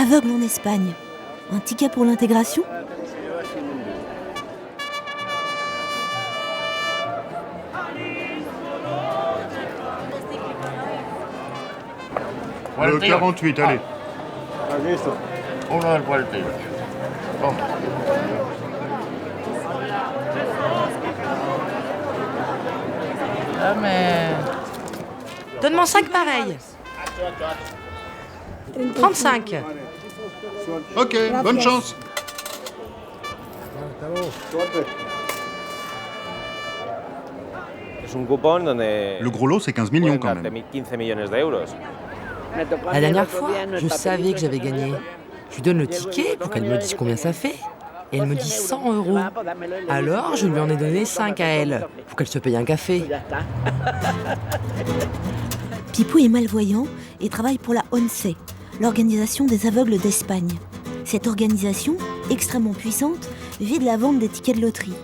aveugle en Espagne. Un ticket pour l'intégration ? Le 48, allez. Uno del 48. Toma. Donne-moi 5 pareils. 35. Ok, bonne chance. Le gros lot, c'est 15 millions quand même. La dernière fois, je savais que j'avais gagné. Je lui donne le ticket pour qu'elle me dise combien ça fait. Et elle me dit 100 €. Alors, je lui en ai donné 5 à elle, pour qu'elle se paye un café. Pipou est malvoyant et travaille pour la ONCE, l'Organisation des aveugles d'Espagne. Cette organisation, extrêmement puissante, vit de la vente des tickets de loterie.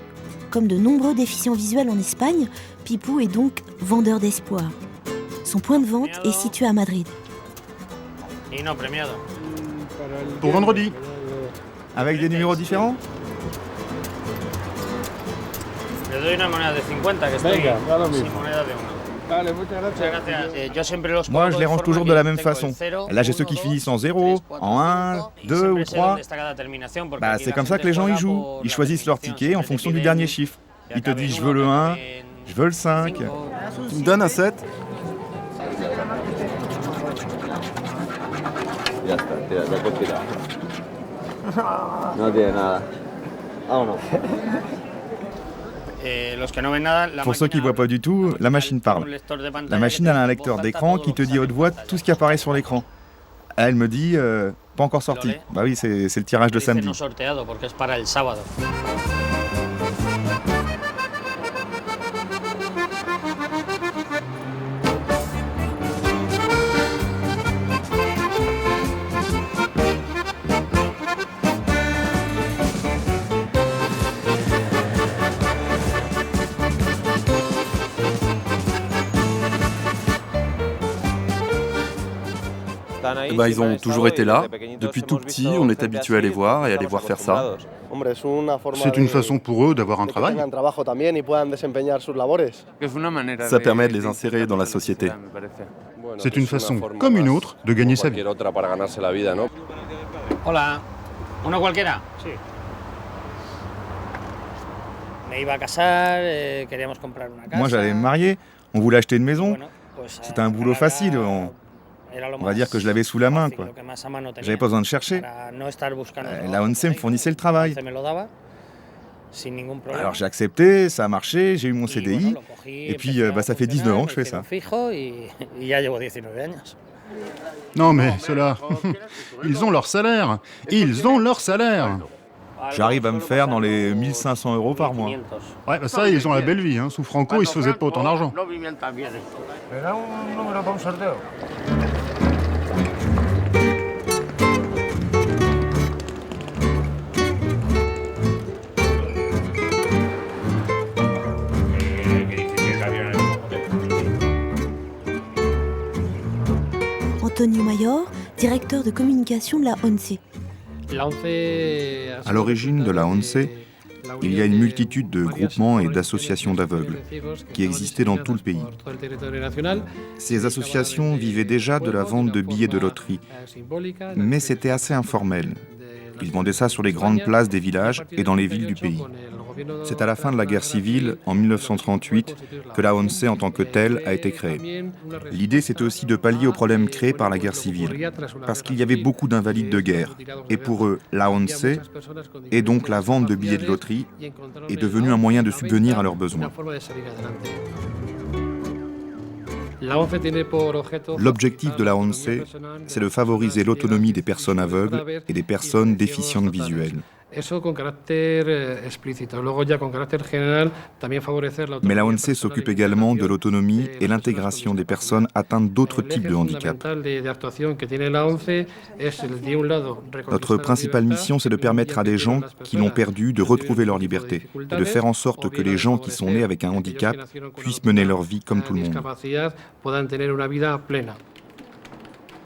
Comme de nombreux déficients visuels en Espagne, Pipou est donc vendeur d'espoir. Son point de vente est situé à Madrid. Pour vendredi. Avec des numéros différents? Moi, je les range toujours de la même façon. Là, j'ai ceux qui finissent en 0, en 1, 2 ou 3. C'est comme ça que les gens y jouent. Ils choisissent leur ticket en fonction du dernier chiffre. Ils te disent, je veux le 1, je veux le 5. Tu me donnes un 7? Pour ceux qui ne voient pas du tout, la machine parle. La machine a un lecteur d'écran qui te dit à haute voix tout ce qui apparaît sur l'écran. Elle me dit, pas encore sorti. Bah oui, c'est le tirage de samedi. Ils ont toujours été là. Depuis tout petit, on est habitué à les voir et à les voir faire ça. C'est une façon pour eux d'avoir un travail. Ça permet de les insérer dans la société. C'est une façon, comme une autre, de gagner sa vie. Hola, uno cualquiera. Sí. Me iba a casar, queríamos comprar una casa. Moi, j'allais me marier. On voulait acheter une maison. C'était un boulot facile. On va dire que je l'avais sous la main, quoi. J'avais pas besoin de chercher. La ONCE me fournissait le travail. Alors j'ai accepté, ça a marché, j'ai eu mon CDI, et puis ça fait 19 ans que je fais ça. Non mais ceux-là, ils ont leur salaire. Ils ont leur salaire. J'arrive à me faire dans les 1500 € par mois. Ouais, ça, ils ont la belle vie. Hein. Sous Franco, ils se faisaient pas autant d'argent. Antonio Mayor, directeur de communication de la ONCE. À l'origine de la ONCE, il y a une multitude de groupements et d'associations d'aveugles qui existaient dans tout le pays. Ces associations vivaient déjà de la vente de billets de loterie, mais c'était assez informel. Ils vendaient ça sur les grandes places des villages et dans les villes du pays. C'est à la fin de la guerre civile, en 1938, que la ONCE en tant que telle a été créée. L'idée, c'était aussi de pallier aux problèmes créés par la guerre civile, parce qu'il y avait beaucoup d'invalides de guerre. Et pour eux, la ONCE, et donc la vente de billets de loterie, est devenue un moyen de subvenir à leurs besoins. L'objectif de la ONCE, c'est de favoriser l'autonomie des personnes aveugles et des personnes déficientes visuelles. Mais la ONCE s'occupe également de l'autonomie et l'intégration des personnes atteintes d'autres types de handicap. Notre principale mission, c'est de permettre à des gens qui l'ont perdu de retrouver leur liberté et de faire en sorte que les gens qui sont nés avec un handicap puissent mener leur vie comme tout le monde.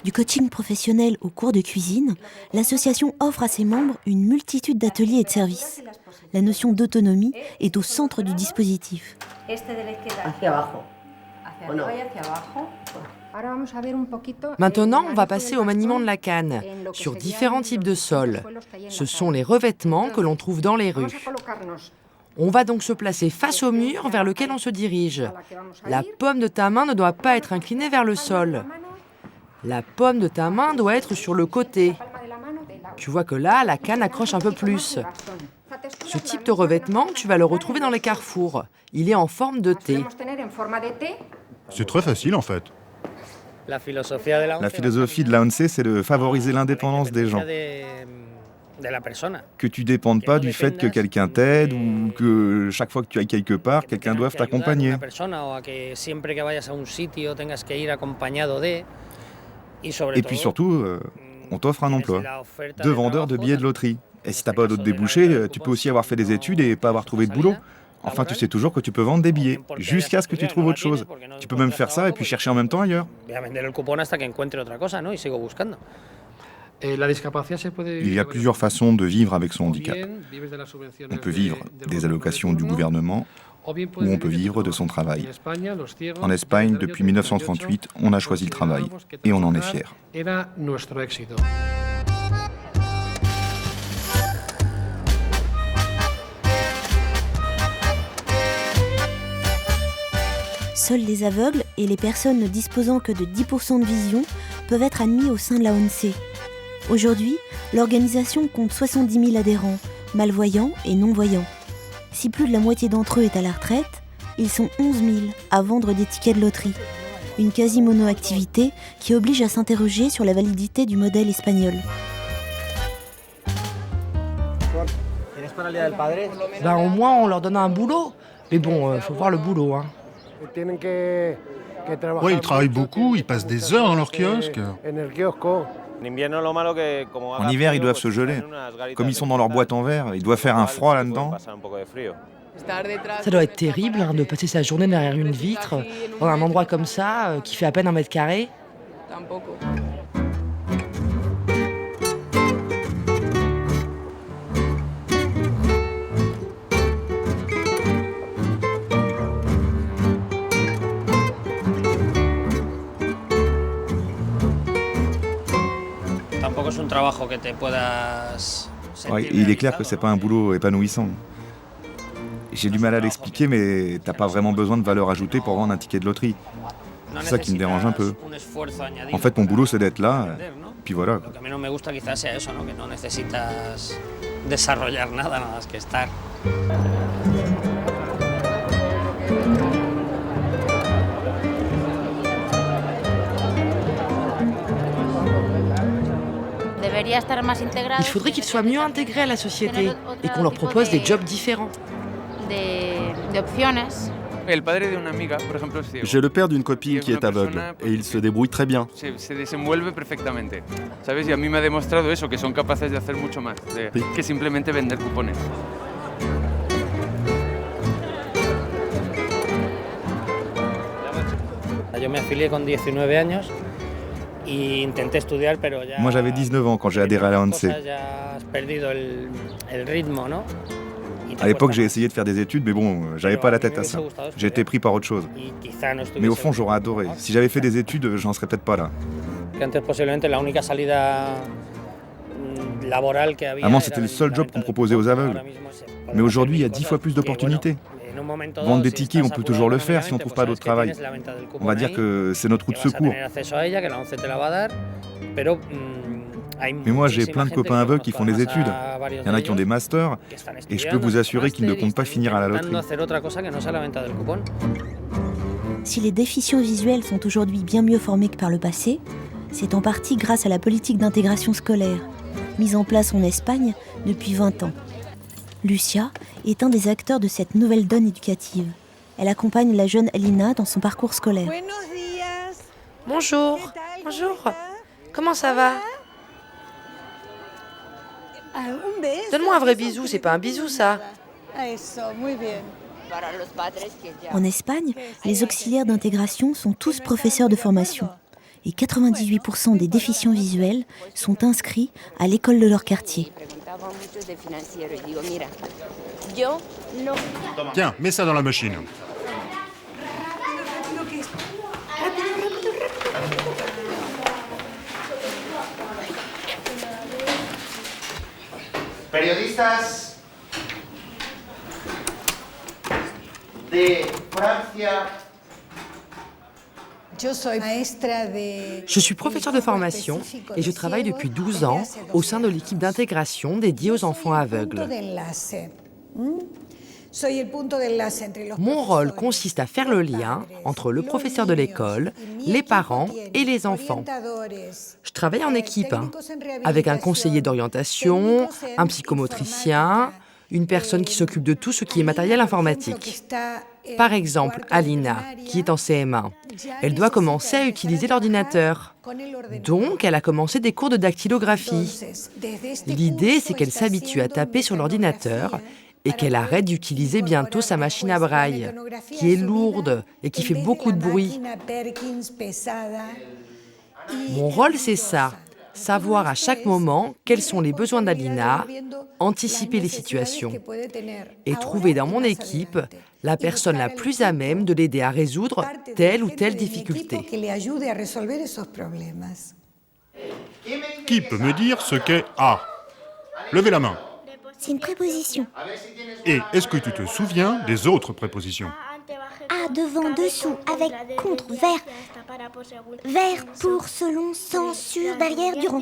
Du coaching professionnel aux cours de cuisine, l'association offre à ses membres une multitude d'ateliers et de services. La notion d'autonomie est au centre du dispositif. Maintenant, on va passer au maniement de la canne, sur différents types de sols. Ce sont les revêtements que l'on trouve dans les rues. On va donc se placer face au mur vers lequel on se dirige. La paume de ta main ne doit pas être inclinée vers le sol. La paume de ta main doit être sur le côté. Tu vois que là, la canne accroche un peu plus. Ce type de revêtement, tu vas le retrouver dans les carrefours. Il est en forme de T. C'est très facile en fait. La philosophie de la ONCE, c'est de favoriser l'indépendance des gens. Que tu ne dépendes pas du fait que quelqu'un t'aide ou que chaque fois que tu ailles quelque part, quelqu'un doive t'accompagner. Et puis surtout, on t'offre un emploi de vendeur de billets de loterie. Et si tu n'as pas d'autres débouchés, tu peux aussi avoir fait des études et pas avoir trouvé de boulot. Enfin, tu sais toujours que tu peux vendre des billets, jusqu'à ce que tu trouves autre chose. Tu peux même faire ça et puis chercher en même temps ailleurs. Il y a plusieurs façons de vivre avec son handicap. On peut vivre des allocations du gouvernement ou on peut vivre de son travail. En Espagne, depuis 1938, on a choisi le travail et on en est fier. Seuls les aveugles et les personnes ne disposant que de 10% de vision peuvent être admis au sein de la ONCE. Aujourd'hui, l'organisation compte 70 000 adhérents, malvoyants et non-voyants. Si plus de la moitié d'entre eux est à la retraite, ils sont 11 000 à vendre des tickets de loterie. Une quasi-mono-activité qui oblige à s'interroger sur la validité du modèle espagnol. Au moins, on leur donne un boulot. Mais bon, faut voir le boulot, hein. Ouais, ils travaillent beaucoup, ils passent des heures dans leur kiosque. En hiver, ils doivent se geler. Comme ils sont dans leur boîte en verre, il doit faire un froid là-dedans. Ça doit être terrible de passer sa journée derrière une vitre, dans un endroit comme ça, qui fait à peine 1 mètre carré. Ouais, il est clair que c'est pas un boulot épanouissant. J'ai du mal à l'expliquer, mais t'as pas vraiment besoin de valeur ajoutée pour vendre un ticket de loterie. C'est ça qui me dérange un peu. En fait, mon boulot, c'est d'être là, puis voilà. Il faudrait qu'ils soient mieux intégrés à la société et qu'on leur propose des jobs différents. J'ai le père d'une copine qui est aveugle et il se débrouille très bien. Moi, j'avais 19 ans quand j'ai adhéré à la ONCE. À l'époque, j'ai essayé de faire des études, mais bon, j'avais pas la tête à ça. J'ai été pris par autre chose. Mais au fond, j'aurais adoré. Si j'avais fait des études, j'en serais peut-être pas là. Avant, c'était le seul job qu'on proposait aux aveugles. Mais aujourd'hui, il y a 10 fois plus d'opportunités. Vendre des tickets, on peut toujours le faire si on ne trouve pas d'autre travail. On va dire que c'est notre roue de secours. Mais moi, j'ai plein de copains aveugles qui font des études. Il y en a qui ont des masters, et je peux vous assurer qu'ils ne comptent pas finir à la loterie. Si les déficients visuels sont aujourd'hui bien mieux formés que par le passé, c'est en partie grâce à la politique d'intégration scolaire, mise en place en Espagne depuis 20 ans. Lucia est un des acteurs de cette nouvelle donne éducative. Elle accompagne la jeune Elina dans son parcours scolaire. Bonjour. Bonjour. Comment ça va? Donne-moi un vrai bisou, c'est pas un bisou ça. En Espagne, les auxiliaires d'intégration sont tous professeurs de formation. et 98% des déficients visuels sont inscrits à l'école de leur quartier. Tiens, mets ça dans la machine. Periodistas de Francia. Je suis professeur de formation et je travaille depuis 12 ans au sein de l'équipe d'intégration dédiée aux enfants aveugles. Mon rôle consiste à faire le lien entre le professeur de l'école, les parents et les enfants. Je travaille en équipe, avec un conseiller d'orientation, un psychomotricien, une personne qui s'occupe de tout ce qui est matériel informatique. Par exemple, Alina, qui est en CM1. Elle doit commencer à utiliser l'ordinateur. Donc, elle a commencé des cours de dactylographie. L'idée, c'est qu'elle s'habitue à taper sur l'ordinateur et qu'elle arrête d'utiliser bientôt sa machine à braille, qui est lourde et qui fait beaucoup de bruit. Mon rôle, c'est ça. Savoir à chaque moment quels sont les besoins d'Alina, anticiper les situations et trouver dans mon équipe la personne la plus à même de l'aider à résoudre telle ou telle difficulté. Qui peut me dire ce qu'est A? Levez la main. C'est une préposition. Et est-ce que tu te souviens des autres prépositions? À, devant, dessous, avec, contre, vers. Vers, pour, selon, sans, sur, derrière, durant.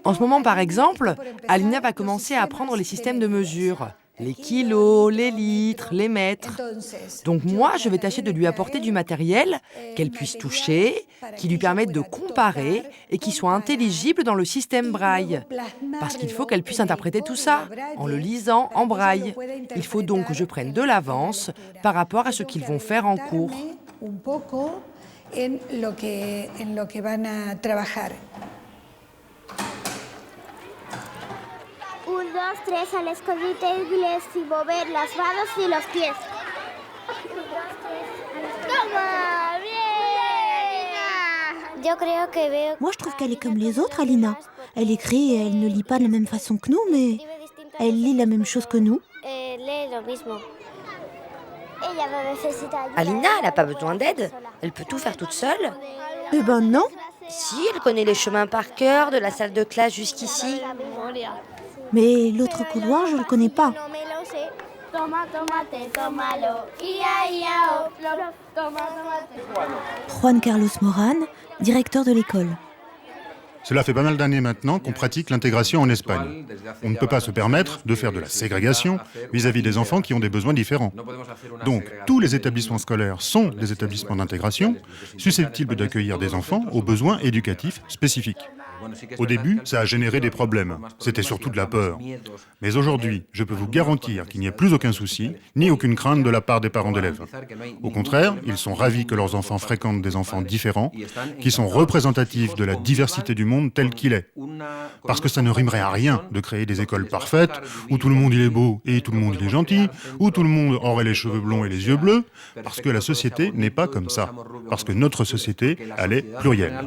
En ce moment, par exemple, Alina va commencer à apprendre les systèmes de mesure. Les kilos, les litres, les mètres. Donc moi, je vais tâcher de lui apporter du matériel qu'elle puisse toucher, qui lui permette de comparer et qui soit intelligible dans le système braille. Parce qu'il faut qu'elle puisse interpréter tout ça en le lisant en braille. Il faut donc que je prenne de l'avance par rapport à ce qu'ils vont faire en cours. Un, dos, tres, al escondite inglés sin mover las manos y los pies. Toma, bien. Yo creo que veo. Moi, je trouve qu'elle est comme les autres, Alina. Elle écrit et elle ne lit pas de la même façon que nous, mais elle lit la même chose que nous. Alina, elle n'a pas besoin d'aide. Elle peut tout faire toute seule. Eh ben non. Si, elle connaît les chemins par cœur, de la salle de classe jusqu'ici. Mais l'autre couloir, je le connais pas. Juan Carlos Moran, directeur de l'école. Cela fait pas mal d'années maintenant qu'on pratique l'intégration en Espagne. On ne peut pas se permettre de faire de la ségrégation vis-à-vis des enfants qui ont des besoins différents. Donc, tous les établissements scolaires sont des établissements d'intégration susceptibles d'accueillir des enfants aux besoins éducatifs spécifiques. Au début, ça a généré des problèmes. C'était surtout de la peur. Mais aujourd'hui, je peux vous garantir qu'il n'y a plus aucun souci, ni aucune crainte de la part des parents d'élèves. Au contraire, ils sont ravis que leurs enfants fréquentent des enfants différents, qui sont représentatifs de la diversité du monde tel qu'il est. Parce que ça ne rimerait à rien de créer des écoles parfaites, où tout le monde il est beau et tout le monde il est gentil, où tout le monde aurait les cheveux blonds et les yeux bleus, parce que la société n'est pas comme ça. Parce que notre société, elle est plurielle.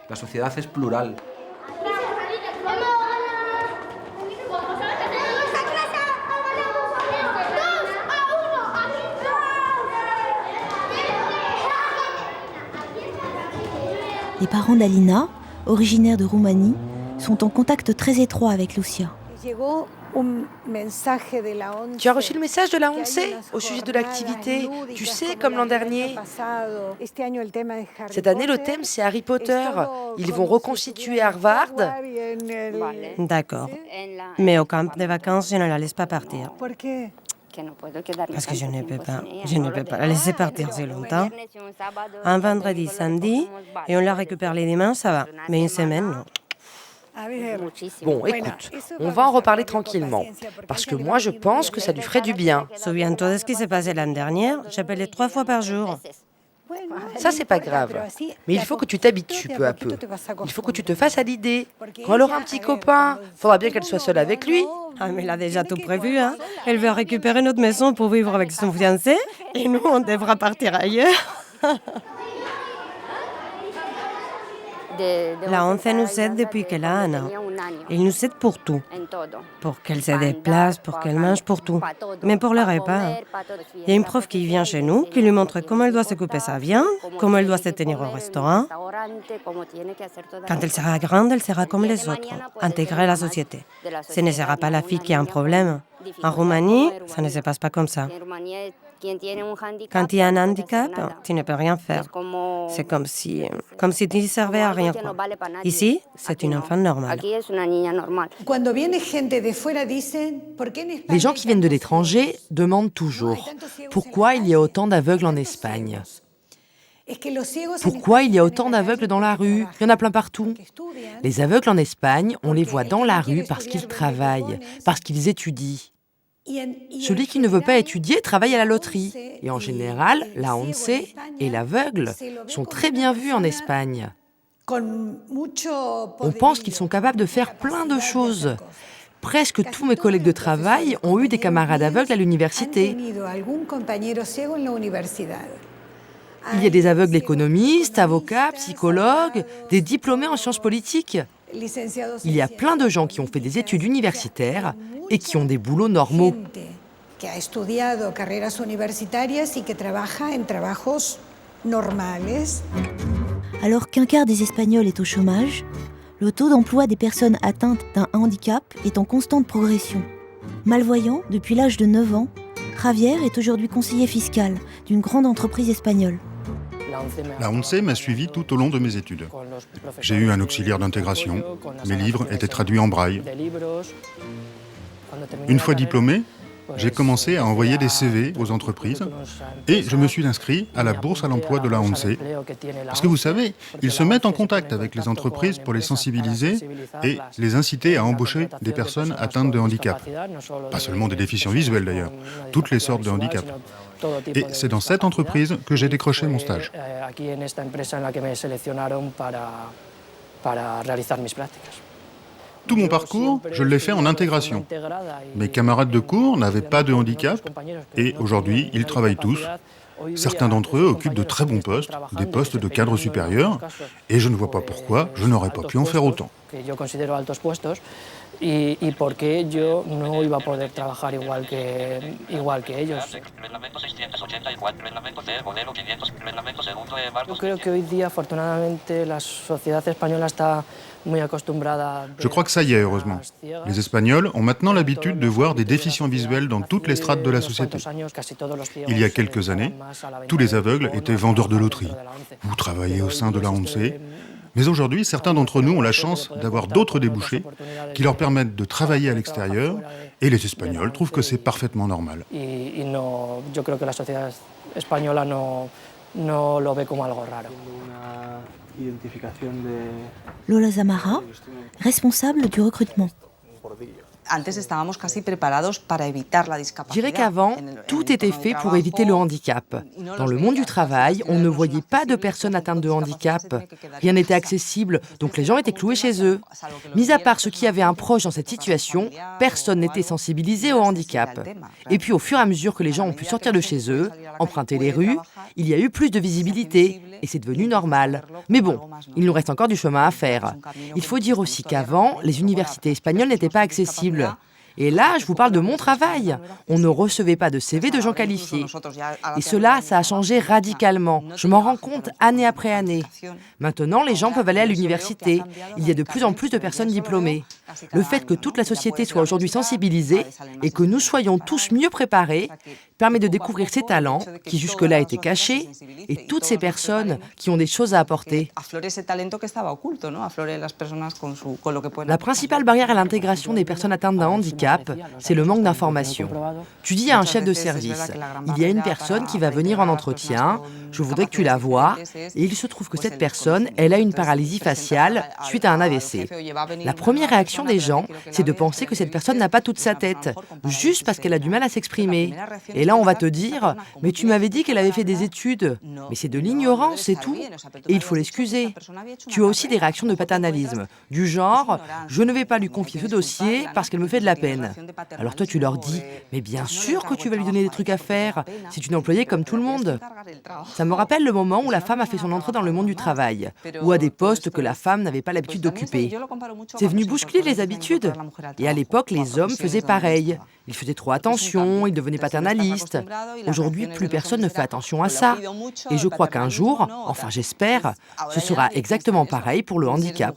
La sociedad es plural. Les parents d'Alina, originaires de Roumanie, sont en contact très étroit avec Lucia. Tu as reçu le message de la ONCE au sujet de l'activité, tu sais, comme l'an dernier. Cette année, le thème, c'est Harry Potter. Ils vont reconstituer Harvard. D'accord. Mais au camp de vacances, je ne la laisse pas partir. Parce que je ne peux pas la laisser partir si longtemps. Un vendredi, samedi, et on la récupère les dimanches, ça va. Mais une semaine, non. Bon, écoute, on va en reparler tranquillement, parce que moi je pense que ça lui ferait du bien. Souviens-toi de ce qui s'est passé l'année dernière, j'appelais 3 fois par jour. Ça, c'est pas grave, mais il faut que tu t'habitues peu à peu. Il faut que tu te fasses à l'idée. Quand elle aura un petit copain, faudra bien qu'elle soit seule avec lui. Ah, mais elle a déjà tout prévu, hein. Elle veut récupérer notre maison pour vivre avec son fiancé, Et nous, on devra partir ailleurs. La ONCE nous aide depuis qu'elle a un an. Ils nous aident pour tout. Pour qu'elle se déplace, pour qu'elle mange, pour tout. Mais pour le repas, il y a une prof qui vient chez nous, qui lui montre comment elle doit se couper sa viande, comment elle doit se tenir au restaurant. Quand elle sera grande, elle sera comme les autres, intégrée à la société. Ce ne sera pas la fille qui a un problème. En Roumanie, ça ne se passe pas comme ça. Quand il y a un handicap, tu ne peux rien faire. C'est comme si tu ne servais à rien. Ici, c'est une enfant normale. Les gens qui viennent de l'étranger demandent toujours pourquoi il y a autant d'aveugles en Espagne. Pourquoi il y a autant d'aveugles dans la rue? Il y en a plein partout. Les aveugles en Espagne, on les voit dans la rue parce qu'ils travaillent, parce qu'ils étudient. Celui qui ne veut pas étudier travaille à la loterie. Et en général, la ONCE et l'aveugle sont très bien vus en Espagne. On pense qu'ils sont capables de faire plein de choses. Presque tous mes collègues de travail ont eu des camarades aveugles à l'université. Il y a des aveugles économistes, avocats, psychologues, des diplômés en sciences politiques. Il y a plein de gens qui ont fait des études universitaires et qui ont des boulots normaux. Alors qu'un quart des Espagnols est au chômage, le taux d'emploi des personnes atteintes d'un handicap est en constante progression. Malvoyant depuis l'âge de 9 ans, Javier est aujourd'hui conseiller fiscal d'une grande entreprise espagnole. La ONCE m'a suivi tout au long de mes études. J'ai eu un auxiliaire d'intégration. Mes livres étaient traduits en braille. Une fois diplômé, j'ai commencé à envoyer des CV aux entreprises et je me suis inscrit à la bourse à l'emploi de la ONCE. Parce que vous savez, ils se mettent en contact avec les entreprises pour les sensibiliser et les inciter à embaucher des personnes atteintes de handicap. Pas seulement des déficients visuels d'ailleurs, toutes les sortes de handicap. Et c'est dans cette entreprise que j'ai décroché mon stage. Tout mon parcours, je l'ai fait en intégration. Mes camarades de cours n'avaient pas de handicap et aujourd'hui, ils travaillent tous. Certains d'entre eux occupent de très bons postes, des postes de cadre supérieur, et je ne vois pas pourquoi je n'aurais pas pu en faire autant. Je crois que ça y est, heureusement. Les Espagnols ont maintenant l'habitude de voir des déficients visuels dans toutes les strates de la société. Il y a quelques années, tous les aveugles étaient vendeurs de loterie ou travaillaient au sein de la ONCE. Mais aujourd'hui, certains d'entre nous ont la chance d'avoir d'autres débouchés qui leur permettent de travailler à l'extérieur et les Espagnols trouvent que c'est parfaitement normal. Lola Zamara, responsable du recrutement. Je dirais qu'avant, tout était fait pour éviter le handicap. Dans le monde du travail, on ne voyait pas de personnes atteintes de handicap. Rien n'était accessible, donc les gens étaient cloués chez eux. Mis à part ceux qui avaient un proche dans cette situation, personne n'était sensibilisé au handicap. Et puis au fur et à mesure que les gens ont pu sortir de chez eux, emprunter les rues, il y a eu plus de visibilité et c'est devenu normal. Mais bon, il nous reste encore du chemin à faire. Il faut dire aussi qu'avant, les universités espagnoles n'étaient pas accessibles. Et là, je vous parle de mon travail. On ne recevait pas de CV de gens qualifiés. Et cela, ça a changé radicalement. Je m'en rends compte année après année. Maintenant, les gens peuvent aller à l'université. Il y a de plus en plus de personnes diplômées. Le fait que toute la société soit aujourd'hui sensibilisée et que nous soyons tous mieux préparés permet de découvrir ces talents qui jusque-là étaient cachés et toutes ces personnes qui ont des choses à apporter. La principale barrière à l'intégration des personnes atteintes d'un handicap, c'est le manque d'information. Tu dis à un chef de service, il y a une personne qui va venir en entretien, je voudrais que tu la vois, et il se trouve que cette personne, elle a une paralysie faciale suite à un AVC. La première réaction réaction des gens, c'est de penser que cette personne n'a pas toute sa tête, juste parce qu'elle a du mal à s'exprimer. Et là, on va te dire, mais tu m'avais dit qu'elle avait fait des études. Mais c'est de l'ignorance, c'est tout. Et il faut l'excuser. Tu as aussi des réactions de paternalisme, du genre, je ne vais pas lui confier ce dossier parce qu'elle me fait de la peine. Alors toi, tu leur dis, mais bien sûr que tu vas lui donner des trucs à faire, c'est une employée comme tout le monde. Ça me rappelle le moment où la femme a fait son entrée dans le monde du travail, ou à des postes que la femme n'avait pas l'habitude d'occuper. C'est venu bousculer les habitudes. Et à l'époque, les hommes faisaient pareil. Ils faisaient trop attention, ils devenaient paternalistes. Aujourd'hui, plus personne ne fait attention à ça. Et je crois qu'un jour, enfin j'espère, ce sera exactement pareil pour le handicap.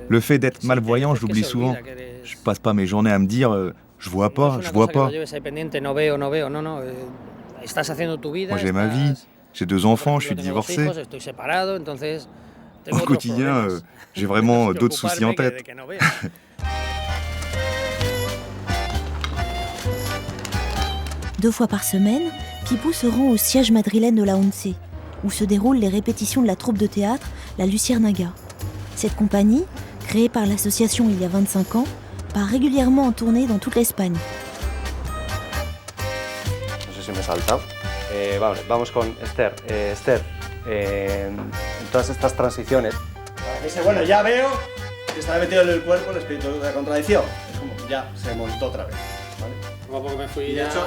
Le fait d'être malvoyant, je l'oublie souvent. Je passe pas mes journées à me dire je vois pas, je vois pas. Moi j'ai ma vie, j'ai 2 enfants, je suis divorcé. Au quotidien, j'ai vraiment d'autres soucis en tête. Deux fois par semaine, Pipou se rend au siège madrilène de la ONCE, où se déroulent les répétitions de la troupe de théâtre La Luciérnaga. Cette compagnie, créée par l'association il y a 25 ans, part régulièrement en tournée dans toute l'Espagne. No sé si me he saltado. Vamos con Esther. Esther, en todas estas transiciones... Bueno, ya veo que está metido en el cuerpo el espíritu de la contradicción. Es como que ya se montó otra vez. ¿Vale? Como porque me fui y de hecho...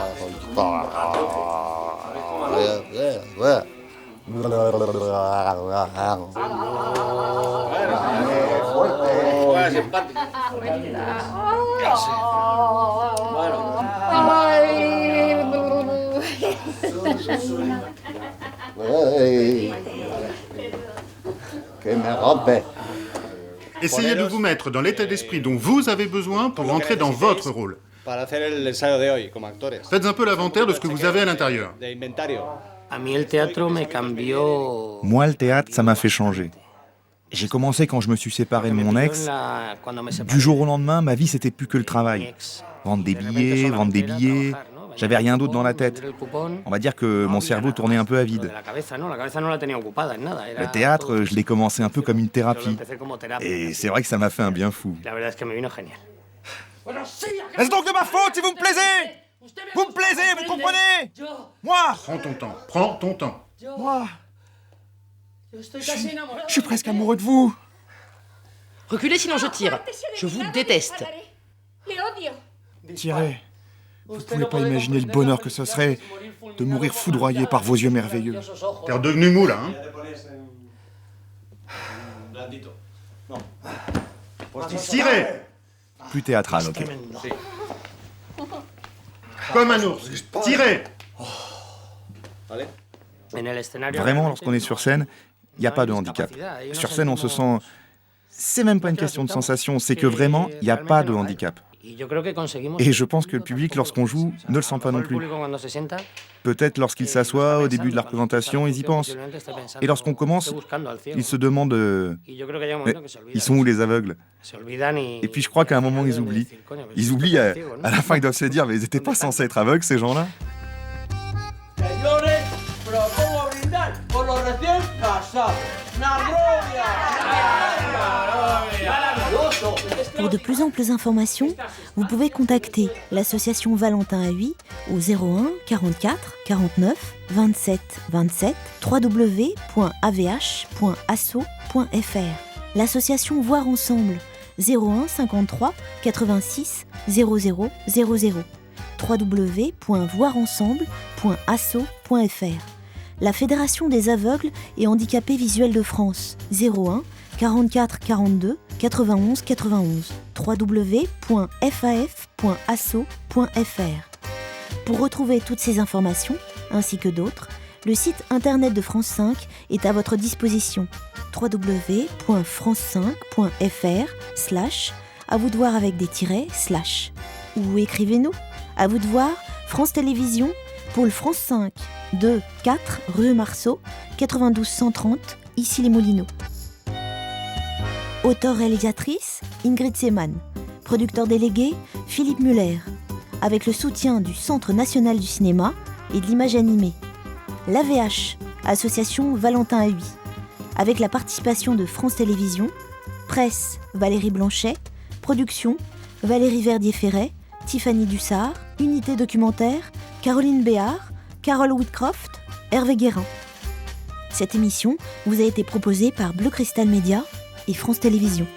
Essayez de vous mettre dans l'état d'esprit dont vous avez besoin pour entrer dans votre rôle. Faites un peu l'inventaire de ce que vous avez à l'intérieur. Moi, le théâtre, ça m'a fait changer. J'ai commencé quand je me suis séparé de mon ex. Du jour au lendemain, ma vie, c'était plus que le travail. Vendre des billets. J'avais rien d'autre dans la tête. On va dire que mon cerveau tournait un peu à vide. Le théâtre, je l'ai commencé un peu comme une thérapie. Et c'est vrai que ça m'a fait un bien fou. Est-ce donc de ma faute si vous me plaisez? Vous me plaisez, vous comprenez? Moi! Prends ton temps. Moi! Je suis presque amoureux de vous. Reculez sinon je tire. Je vous déteste. Tirez. Vous pouvez pas imaginer le bonheur que ce serait de mourir foudroyé par vos yeux merveilleux. T'es redevenu mou, là, hein? Tirez! Plus théâtral, ok. Comme un ours. Tirez! Vraiment, lorsqu'on est sur scène, il n'y a pas de handicap. Sur scène, on se sent... C'est même pas une question de sensation, c'est que vraiment, il n'y a pas de handicap. Et je pense que le public, lorsqu'on joue, ne le sent pas non plus. Peut-être lorsqu'ils s'assoient au début de la représentation, ils y pensent. Et lorsqu'on commence, ils se demandent mais ils sont où les aveugles? Et puis je crois qu'à un moment, ils oublient. Ils oublient, à la fin, ils doivent se dire, mais ils n'étaient pas censés être aveugles, ces gens-là. Pour de plus amples informations, vous pouvez contacter l'association Valentin Haüy au 01 44 49 27 27 www.avh.asso.fr. L'association Voir Ensemble 01 53 86 00 00 www.voirensemble.asso.fr. La Fédération des aveugles et handicapés visuels de France 01 44 42 91 91 www.faf.asso.fr. Pour retrouver toutes ces informations, ainsi que d'autres, le site internet de France 5 est à votre disposition. www.france5.fr/ à vous de voir avec des tirets / ou écrivez-nous. À vous de voir, France Télévisions, pôle France 5. 2 4 rue Marceau, 92 130, Issy-les-Moulineaux. Auteur-réalisatrice, Ingrid Seemann. Producteur délégué, Philippe Muller. Avec le soutien du Centre national du cinéma et de l'image animée. L'AVH, association Valentin Huy. Avec la participation de France Télévisions. Presse, Valérie Blanchet. Production, Valérie Verdier-Ferret, Tiffany Dussard. Unité documentaire, Caroline Béard, Carole Whitcroft, Hervé Guérin. Cette émission vous a été proposée par Bleu Cristal Média et France Télévisions.